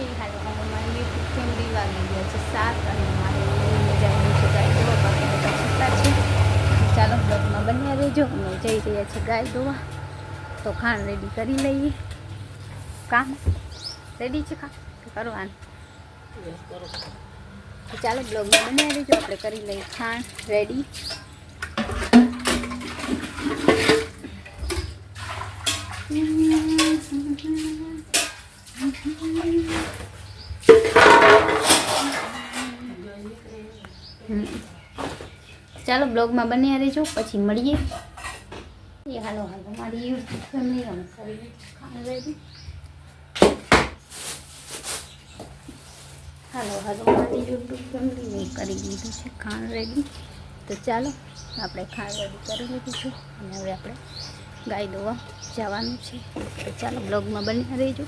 એ હાલો હવે મારી YouTube family વાગી ગયા છે 7 અને મારે જવાનું છે ગાય દોવા બાકી બધા છૂટા છે. ચાલો બ્લોગમાં બન્યા રહેજો. અમે જઈ રહ્યા છે ગાય દોવા. તો ખાંડ રેડી કરી લઈએ. કામ રેડી છે ખા કરવાનું. તો ચાલો બ્લોગમાં બન્યા રહેજો. આપણે કરી લઈએ ખાંડ રેડી. ચાલો બ્લોગમાં બન્યા રહેજો, પછી મળીએ. એ હાલો હાલો મારી યુટ્યુબ ફેમિલી અમે કરી ખાંડ રેડી. હાલો હાલો મારી યુટ્યુબ ફેમિલી મેં કરી દીધું છે ખાંડ રેડી. તો ચાલો આપણે ખાંડ રેડી કરી લીધું છે અને હવે આપણે ગાય દોવા જવાનું છે. તો ચાલો બ્લોગમાં બન્યા રહેજો.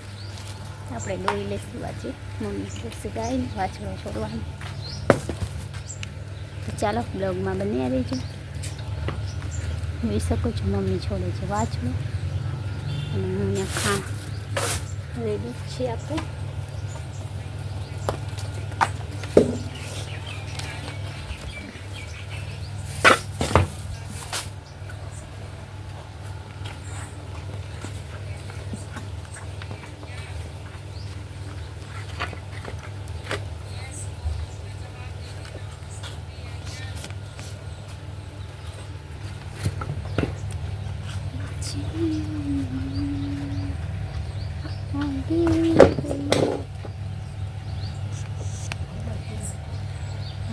આપણે દોઈ લઈશું આજે મમ્મી છોડશે ગાયને વાછડો છોડવાનું. તો ચાલો બ્લોગમાં બન્યા રહેજો. જોઈ શકો છો મમ્મી છોડે છે વાછડો અને અહીંયા ખાંડ રેડી છે આપણે.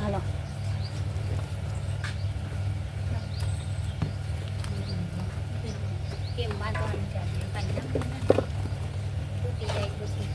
હાલો કેમ બાંધવાનું છે તૂટી જાય પછી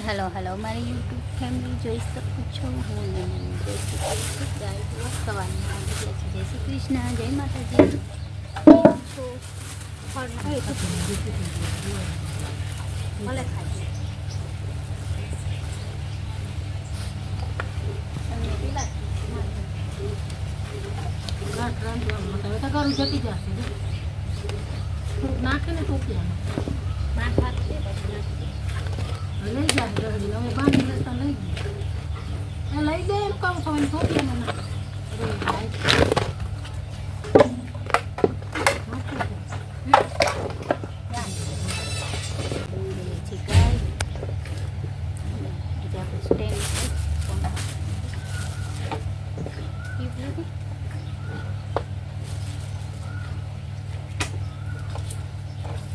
હેલો હેલો મારી યુટ્યુબ ફેમિલી જોઈ શકો છો. હું જય શ્રી કૃષ્ણ ગાય સવારની આવી ગયા છે. જય શ્રી કૃષ્ણ, જય માતાજી. છો ભલે ખાઈ જતી જશે નાખે ને ટોપિયામાં નાખે લઈ જાય હવે બાંધી રસ્તા લઈ ગયા લઈ જાય એમ કહું છું ટોપિયામાં ના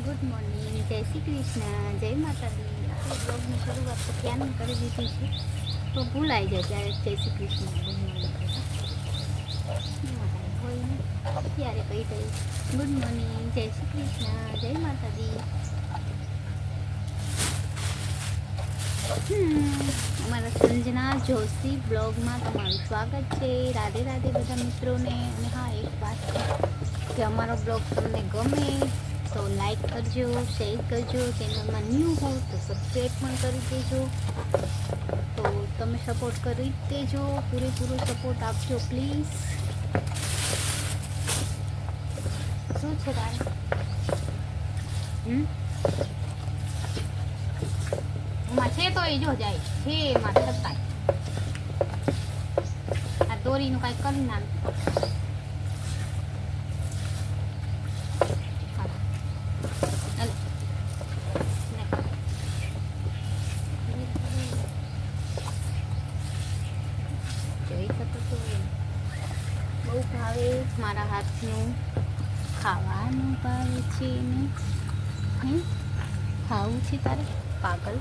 ગુડ મોર્નિંગ, જય શ્રી કૃષ્ણ, જય માતાજી. આપણે બ્લોગની શરૂઆત તો ક્યાંની કરી દીધી છે તો ભૂલાઈ જાય ત્યારે જય શ્રી કૃષ્ણ હોય ને ત્યારે કહી દઈ ગુડ મોર્નિંગ, જય શ્રી કૃષ્ણ, જય માતાજી. અમારા સંજના જોશી બ્લોગમાં તમારું સ્વાગત છે. રાધે રાધે બધા મિત્રોને. અને હા, એક વાત છે કે અમારો બ્લોગ તમને ગમે તો લાઈક કરજો, શેર કરજો. ચેનલમાં ન્યૂ હો તો સબસ્ક્રાઈબ પણ કરી દેજો. તો તમે સપોર્ટ કરી દેજો, પૂરેપૂરો સપોર્ટ આપજો પ્લીઝ. શું છે ભાઈ એમાં છે તો એ જો જાય છે એમાં છતાંય આ દોરીનું કાંઈ કરી નાખ. બહુ ભાવે મારા હાથનું ખાવાનું ભાવે છે ને ખાવું છે તારે પાગલ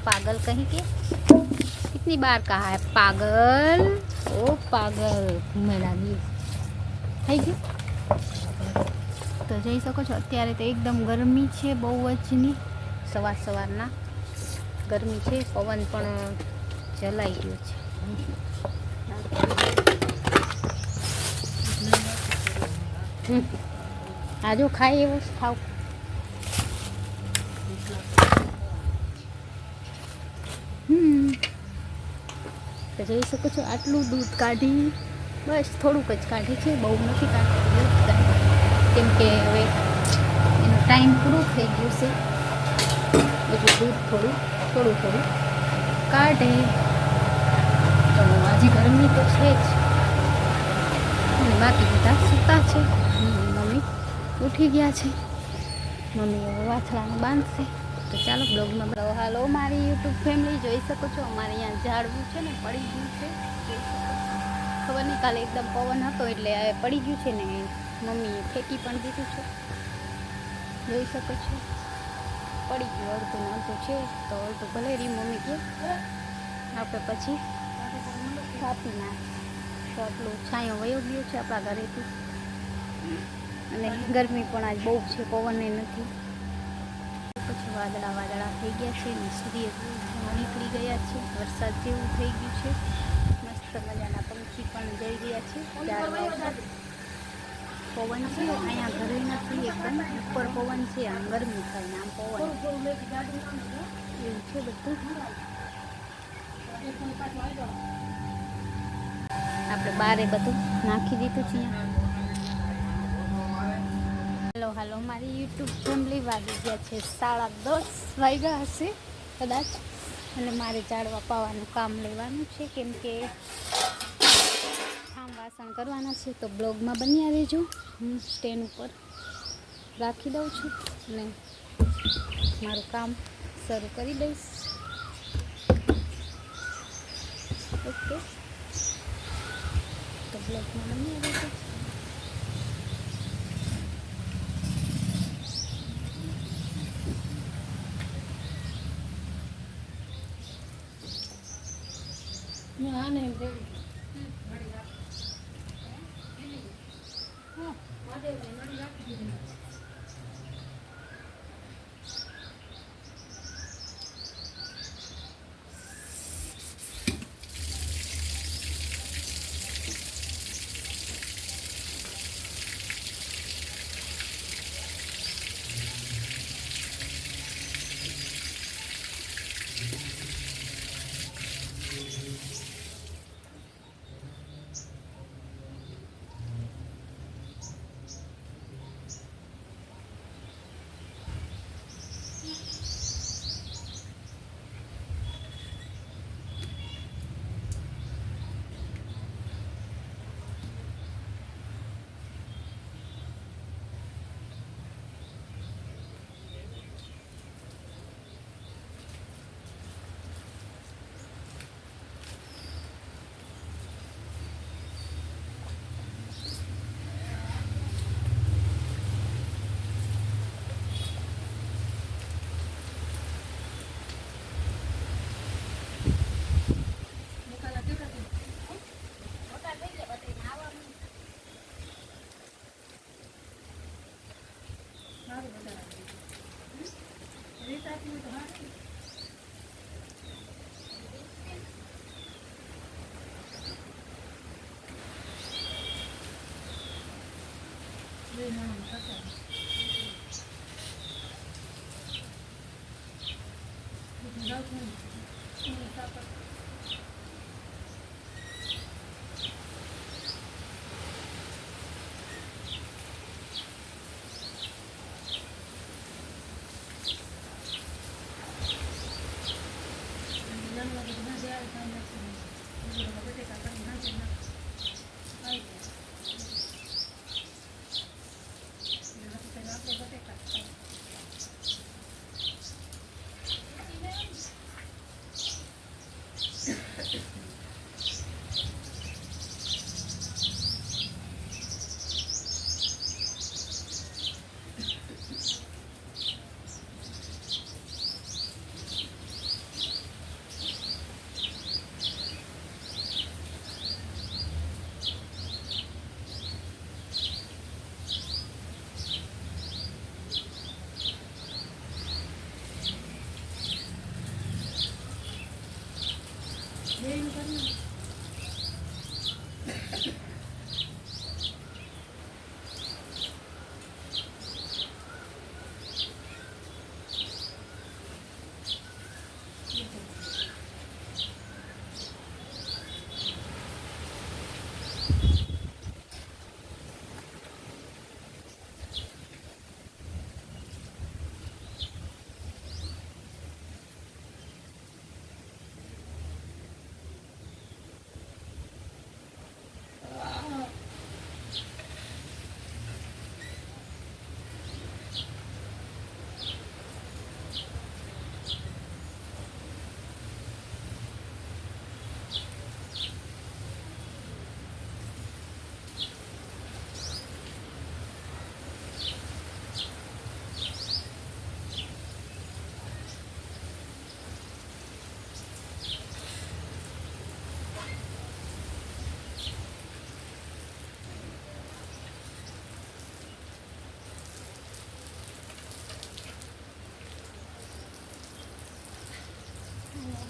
पागल कहीं के कितनी बार कहा है पागल ओ पागल घूमेला नहीं થઈ ગયું. તો જઈ શકો છો. અત્યારે તો એકદમ ગરમી છે બહુ જ ની. સવારના ગરમી છે. પવન પણ જલાઈ ગયો છે. આ જો ખાય એવું ખાવ. તો જોઈ શકો છો આટલું દૂધ કાઢી, બસ થોડુંક જ કાઢી છે, બહુ નથી કાઢી. કેમ કે હવે એનો ટાઈમ પૂરો થઈ ગયો છે એટલે દૂધ થોડું કાઢે. તો આજે ગરમી તો છે જ અને બાકી બધા સૂતા છે. મમ્મી ઉઠી ગયા છે. મમ્મી હવે વાછડાને બાંધશે. તો ચાલો બ્લોગમાં. હાલો મારી યુટ્યુબ ફેમિલી, જોઈ શકો છો અમારે અહીંયા ઝાડવું છે ને પડી ગયું છે. ખબર નહીં કાલે એકદમ પવન હતો એટલે હવે પડી ગયું છે ને મમ્મીએ ફેંકી પણ દીધું છે. જોઈ શકો છો પડી ગયું. અડધું ને અડધું છે તો અડધું ભલે રહી. મમ્મી કે આપણે પછી કાપી નાખ. તો આટલું છાંયો વયો ગયો છે આપણા ઘરેથી. અને ગરમી પણ આજ બહુ છે, પવને નથી. પછી વાદળા થઈ ગયા છે ને સૂર્ય નીકળી ગયા છે. વરસાદ જેવું થઈ ગયું છે. મસ્ત મજાના પંખી પણ જઈ ગયા છે. પવન છે અહીંયા ઘરે નથી, એકદમ ઉપર પવન છે. આમ ગરમી થાય ને આમ પવન એવું છે બધું. આપણે બારે બધું નાખી દીધું છે અહીંયા. હાલો મારી યુટ્યુબ ફેમિલી, વાગી ગયા છે 10:30 વાગ્યા હશે કદાચ. અને મારે ઝાડવા પાવાનું કામ લેવાનું છે કેમ કે વાસણ કરવાના છે. તો બ્લોગમાં બન્યા રહેજો. હું સ્ટેન્ડ ઉપર રાખી દઉં છું અને મારું કામ શરૂ કરી દઈશ. ઓકે, તો બ્લોગમાં બન્યા રહેજો.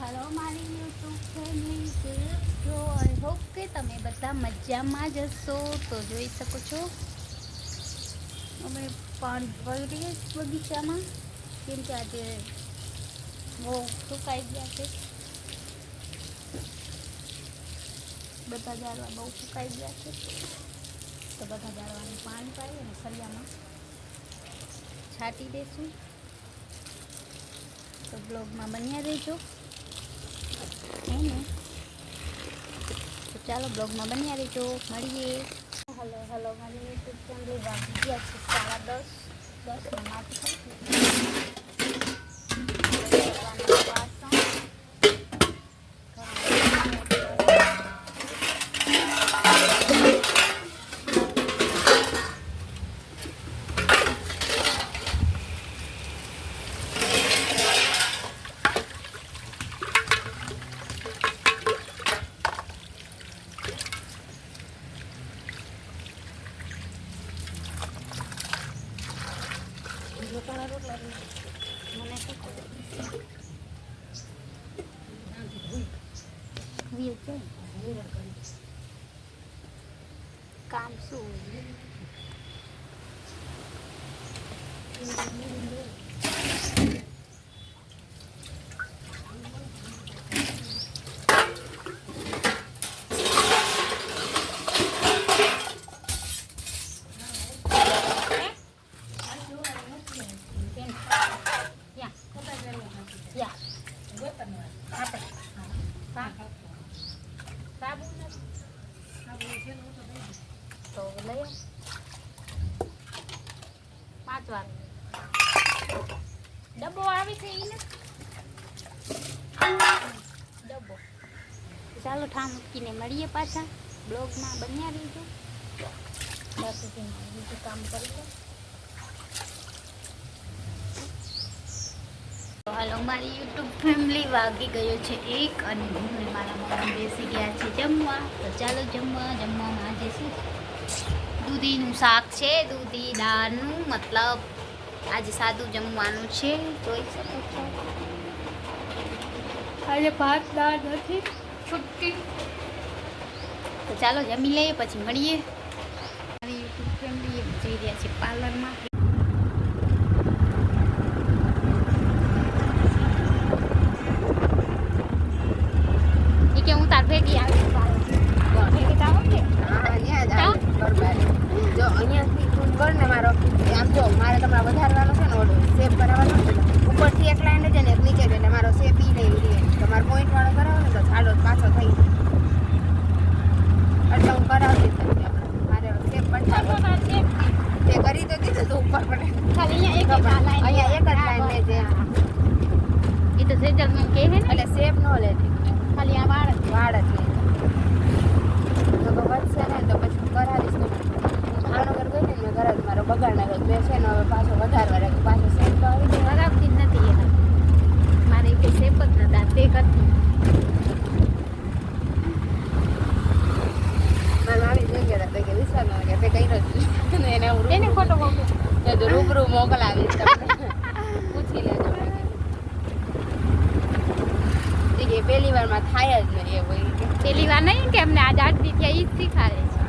હાલો મારી યુટ્યુબ ફેમિલી, કેમ છો? આઈ હોપ કે તમે બધા મજામાં જ હશો. તો જોઈ શકો છો અમે પાણી ભરી રહીએ બગીચામાં, કેમ કે આજે બહુ સુકાઈ ગયા છે. બધા ઝાડવા બહુ સુકાઈ ગયા છે, તો બધા ઝાડવાનું પાણી પાઈ અને સળિયામાં છાંટી દઈશું. તો બ્લોગમાં બન્યા રહેજો. તો ચાલો બ્લોગમાં બન્યા રહેજો, મળીએ. હલો મારી યુટ્યુબ ફેમિલી, વાગી ગયા છે 10:30. નાખી મને કામ શું તો લઈ 5 વાર ડબ્બો આવી છે એને ડબ્બો. ચાલો ઠામ મૂકીને મળીએ પાછા બ્લોગમાં બન્યા રહીજો. ત્યાં સુધીમાં બીજું કામ કરી લો. હાલો મારી યુટ્યુબ ફેમિલી, વાગી ગયો છે 1 અને હું ને મારા મમ્મી બેસી ગયા છે જમવા. તો ચાલો જમવામાં આજે શું દૂધીનું શાક છે, દૂધી દાળનું, મતલબ આજે સાદું જમવાનું છે. જોઈ શકો છો આજે ભાત દાળ નથી, છુટ્ટી. તો ચાલો જમી લઈએ પછી મળીએ. મારી યુટ્યુબ ફેમિલી જઈ રહ્યા છે પાર્લરમાં. હું તાર ભેગી આવી ભેગી જાઓ કે જો અહીંયાથી તું કર ને મારો આમ જો મારે તમારે વધારવાનો છે ને ઓર્ડર સેવ કરાવવાનો છે ને ઉપરથી એક લાઈન છે ને એક નીચે એટલે મારો સેવ ઈ નહીં રહે. તમારે પોઈન્ટ વાળો કરાવો ને તો સાડો પાછો થઈ જાય એટલે હું કરાવતી તમને આપણે મારે સેવ પટાવો તે કરી તો દીધું તો ઉપર પડે ખાલી અહીંયા એક જ લાઈન લેજે. એ તો સેજલમેન્ટ કહે ને એટલે સેવ ન લેજે, ખાલી આ વાળ જ લે. તો વધશે ને તો પછી કરાવીશ ને ભાવનગર ગઈ ને મેં ઘરે મારો બગાડ નાખ્યો. મેં છે ને હવે પાછો વધારવા રાખ્યો, પાછો સેવ તો આવી જાય. કરાવતી જ નથી એને, મારે કંઈ સેપ જ નતા તે કરતી. મને આવી જગ્યા હતા કે વિશ્વાસ ન કે તે કર્યો જ ને એને હું એને ફોટો રૂબરૂ મોકલાવીશ તમને, પૂછી લેજો. કે પહેલી વારમાં થાય જ નહીં એવું પહેલી વાર નહીં કે અમને આજ આટલી ત્યાં ઈ જ શીખાડે છે.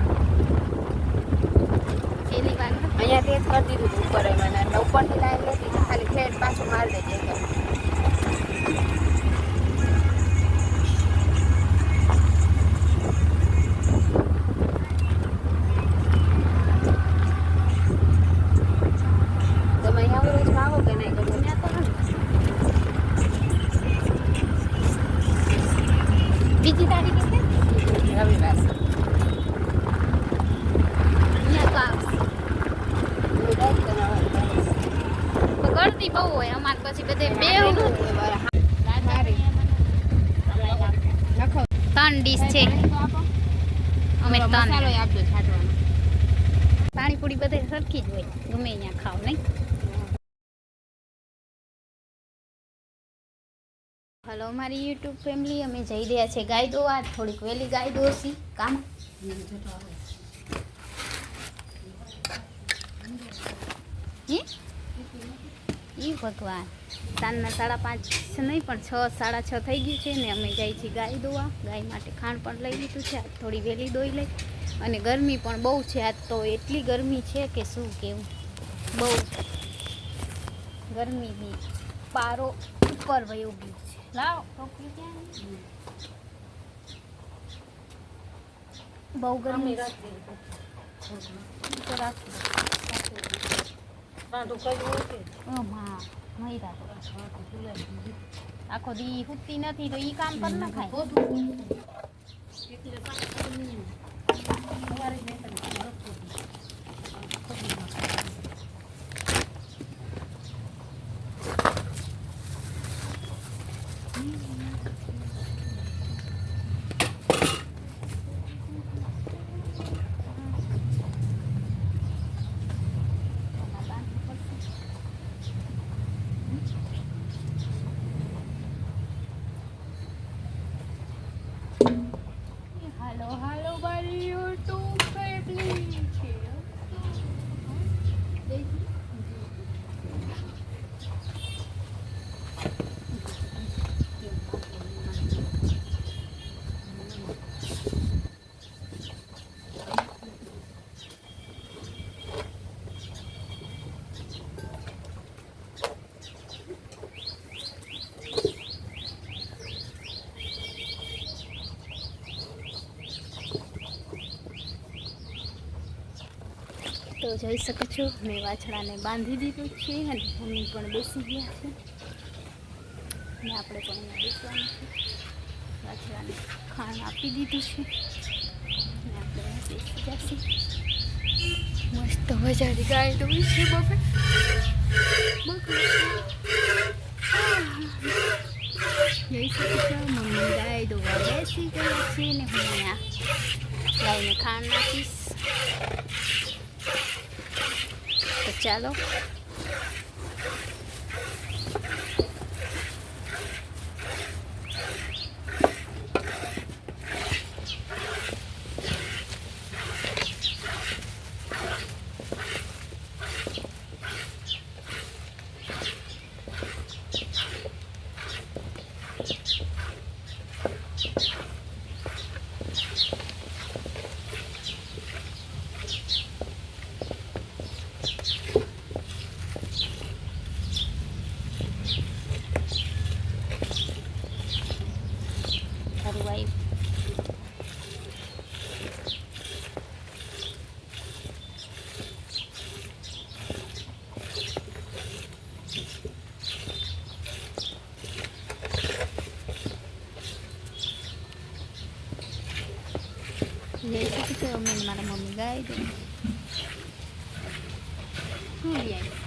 પહેલી વાર અહીંયા તે જ કરી દીધું ઉપર મને એટલે ઉપરથી લાઈન લેતી ખાલી ફ્લેટ પાછું મારી દેજે. તમે અહીંયા રોજ માગો કે નહીં કરો? ત્યાં તો બીજી તારીખે છે રવિવાર અહીંયા તો ગળતી બહુ હોય અમારે, પછી બધે બે 3 ડીશ છે. અમે 3 આપજો છાંટવાનો. પાણીપુરી બધે સરખી જ હોય, ગમે અહીંયા ખાવ નહીં. હલો મારી યુટ્યુબ ફેમિલી, અમે જઈ રહ્યા છે ગાય દોવા. થોડીક વહેલી ગાય દોશી કામ. ઈ ભગવાન સાંજના 5:30 નહીં પણ 6, 6:30 થઈ ગયું છે ને અમે જઈએ છીએ ગાય દોવા. ગાય માટે ખાણ પણ લઈ લીધું છે. આજ થોડી વહેલી દોઈ લઈ. અને ગરમી પણ બહુ છે આજ તો. એટલી ગરમી છે કે શું કહેવું. બહુ ગરમી બી પારો ઉપર વયો ગયો છે. લાવ ટોપી ક્યાં? બહુ ગરમી તો રાખી આખો દી હુતી નથી તો ઈ કામ કર ના ખાય. હાલો મારી યુટ્યુબ ફેમિલી છે. તો જોઈ શકો છો મેં વાછડાને બાંધી દીધું છે અને મમ્મી પણ બેસી ગયા છે ને આપણે પણ અહીંયા બેસવાનું છે. વાછડાને ખાણ આપી દીધું છે ને આપણે બેસી જશે. મસ્ત મજાની ગાય દોઈ છે બપે. જોઈ શકો છો મમ્મી ગાય દોવા બેસી ગઈ છે ને હું અહીંયા ગાયને ખાણ નાખીશ. તો ચાલો વાઈફ જઈ શકે છે. અમે મારા મમ્મી ગાય દે શું લઈ આવી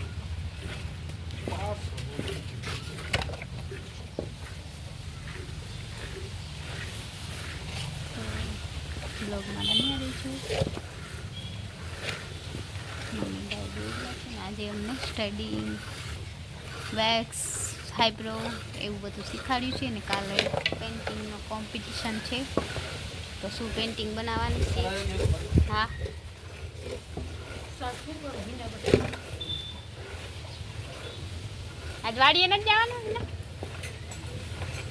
બ્લોગમાં બની રહી છું. મમ્મી ગાય દોઈ છે. આજે અમને સ્ટડી વેક્સ આઈબ્રો એવું બધું શીખવાડ્યું છે. અને કાલે પેઇન્ટિંગનો કોમ્પિટિશન છે તો શું પેઇન્ટિંગ બનાવવાની છે. હા આજ વાડીએ નથી જવાનું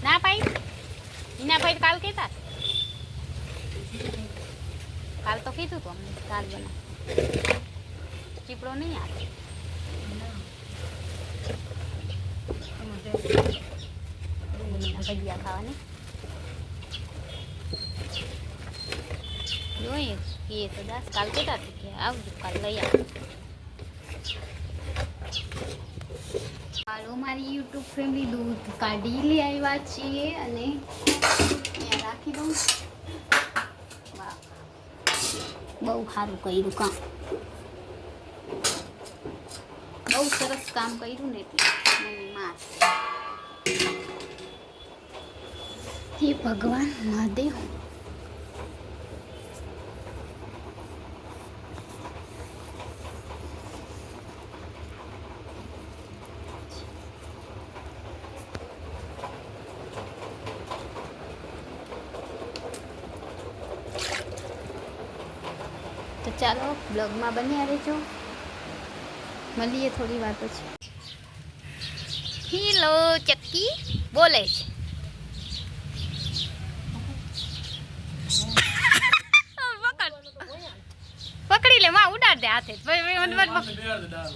ના ભાઈ એના ભાઈ કાલ કહેતા કાલ તો કીધું તું અમને કાલ બના ચીપડો નહીં આવે ભજીયા ખાવાની જોઈએ કહીએ તો દાસ કાલ કહેતા હતી કે આવજો કાલ લઈ આવ. હાલો મારી યુટ્યુબ ફેમિલી દૂધ કાઢી લઈ આવ્યા છીએ અને અહીંયા રાખી દઉં. બહુ સારું કર્યું કામ. બહુ સરસ કામ કર્યું ને એટલે મમ્મી માસ હે ભગવાન મહાદેવ. તો ચાલો બ્લોગમાં બન્યા રહેજો. મળીએ થોડી વાર પછી. હીલો ચક્કી બોલે છે. પકડી લે માં ઉડાડ દે હાથે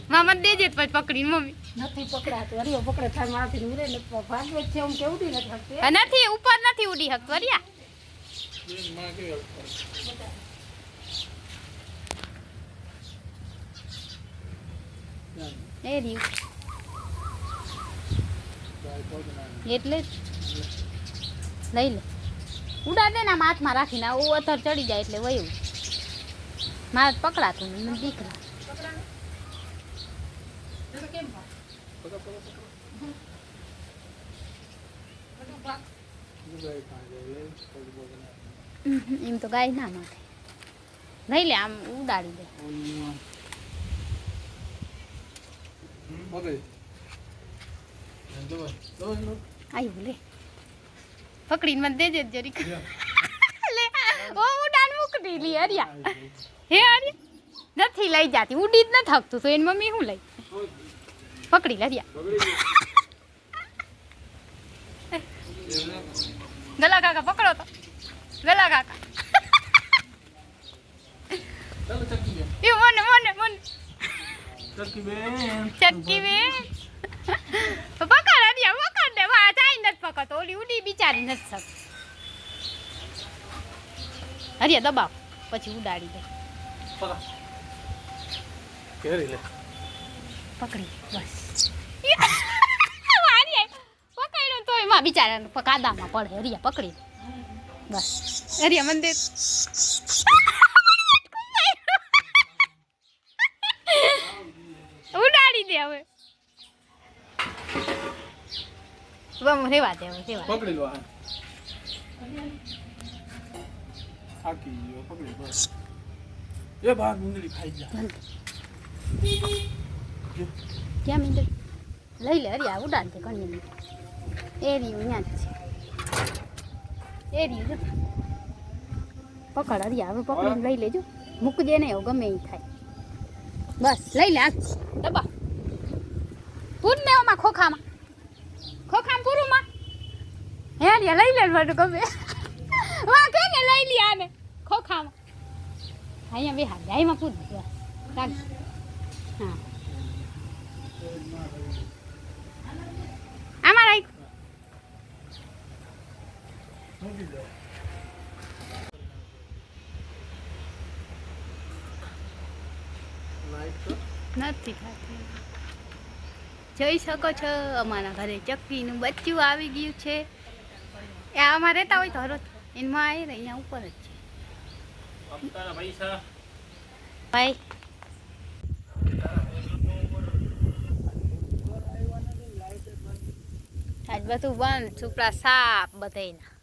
માં મને દેજે પછી પકડીને મમ્મી નથી પકડાતું હરિયો પકડે થાય મારાથી ઉડે ને ભાગ્ય છે હું કે ઉડી નથી શકતી નથી ઉપર નથી ઉડી શકતો હરિયા એ રહ્યું એટલે જ લઈ લે ઉડા દે ને આમ હાથમાં રાખીને આવું અથર ચડી જાય એટલે વયું મારે પકડાતું ને મને દીકરા એમ તો ગાય ના માટે લઈ લે આમ ઉડાડી દે આવ્યું લે પકડીને મને દેજે જરીક લે ઓ ઉડાન મૂકતી લી હરિયા હે હરિયા નથી લઈ જાતી ઉડી જ ન થકતું તો એની મમ્મી શું લઈ પકડી લે હરિયા ગલા કાકા પકડો તો ગલા કાકા એ મને મને મને ચટકી બેન પકડ હરિયા પકડ દે વા જાય નથી પકડતો ઓલી ઉડી બિચારી નથી શકતી હરિયા દબાવ પછી ઉડાડી દે પકડી બસ પકડ્યો તો એમાં બિચારા કાદામાં પડે હરિયા પકડી બસ હરિયા મંદિર ઉડાડી દે હવે રેવા દે હવે રેવા પકડી લો આકી ગયો પકડી બસ એ બહાર મુંગળી ખાઈ જા ક્યાં મીંદર લઈ લે હરિયા ઉડાડ દે ઘણી એ રહ્યું ત્યાં જ છે એ રહ્યું પકડ હરિયા હવે પકડીને લઈ લેજો મૂકજે ને એવું ગમે એ થાય બસ લઈ લે આ દબા પૂર ને ઓમાં ખોખામાં પૂરું માં હે હરિયા લઈ લે બધું ગમે વાં કે ને લઈ લે આને ખોખામાં અહીંયા બેહાર ગાયમાં પૂર રાખ હા આમાં રાખ નથી ખાતી જોઈ શકો છો અમારા ઘરે ચક્કીનું બચ્ચું આવી ગયું છે એ આમાં રહેતા હોય તો હરો એમાં આવી અહીંયા ઉપર જ છે ભાઈ આજ બધું બંધ છોકરા સાપ બધાયના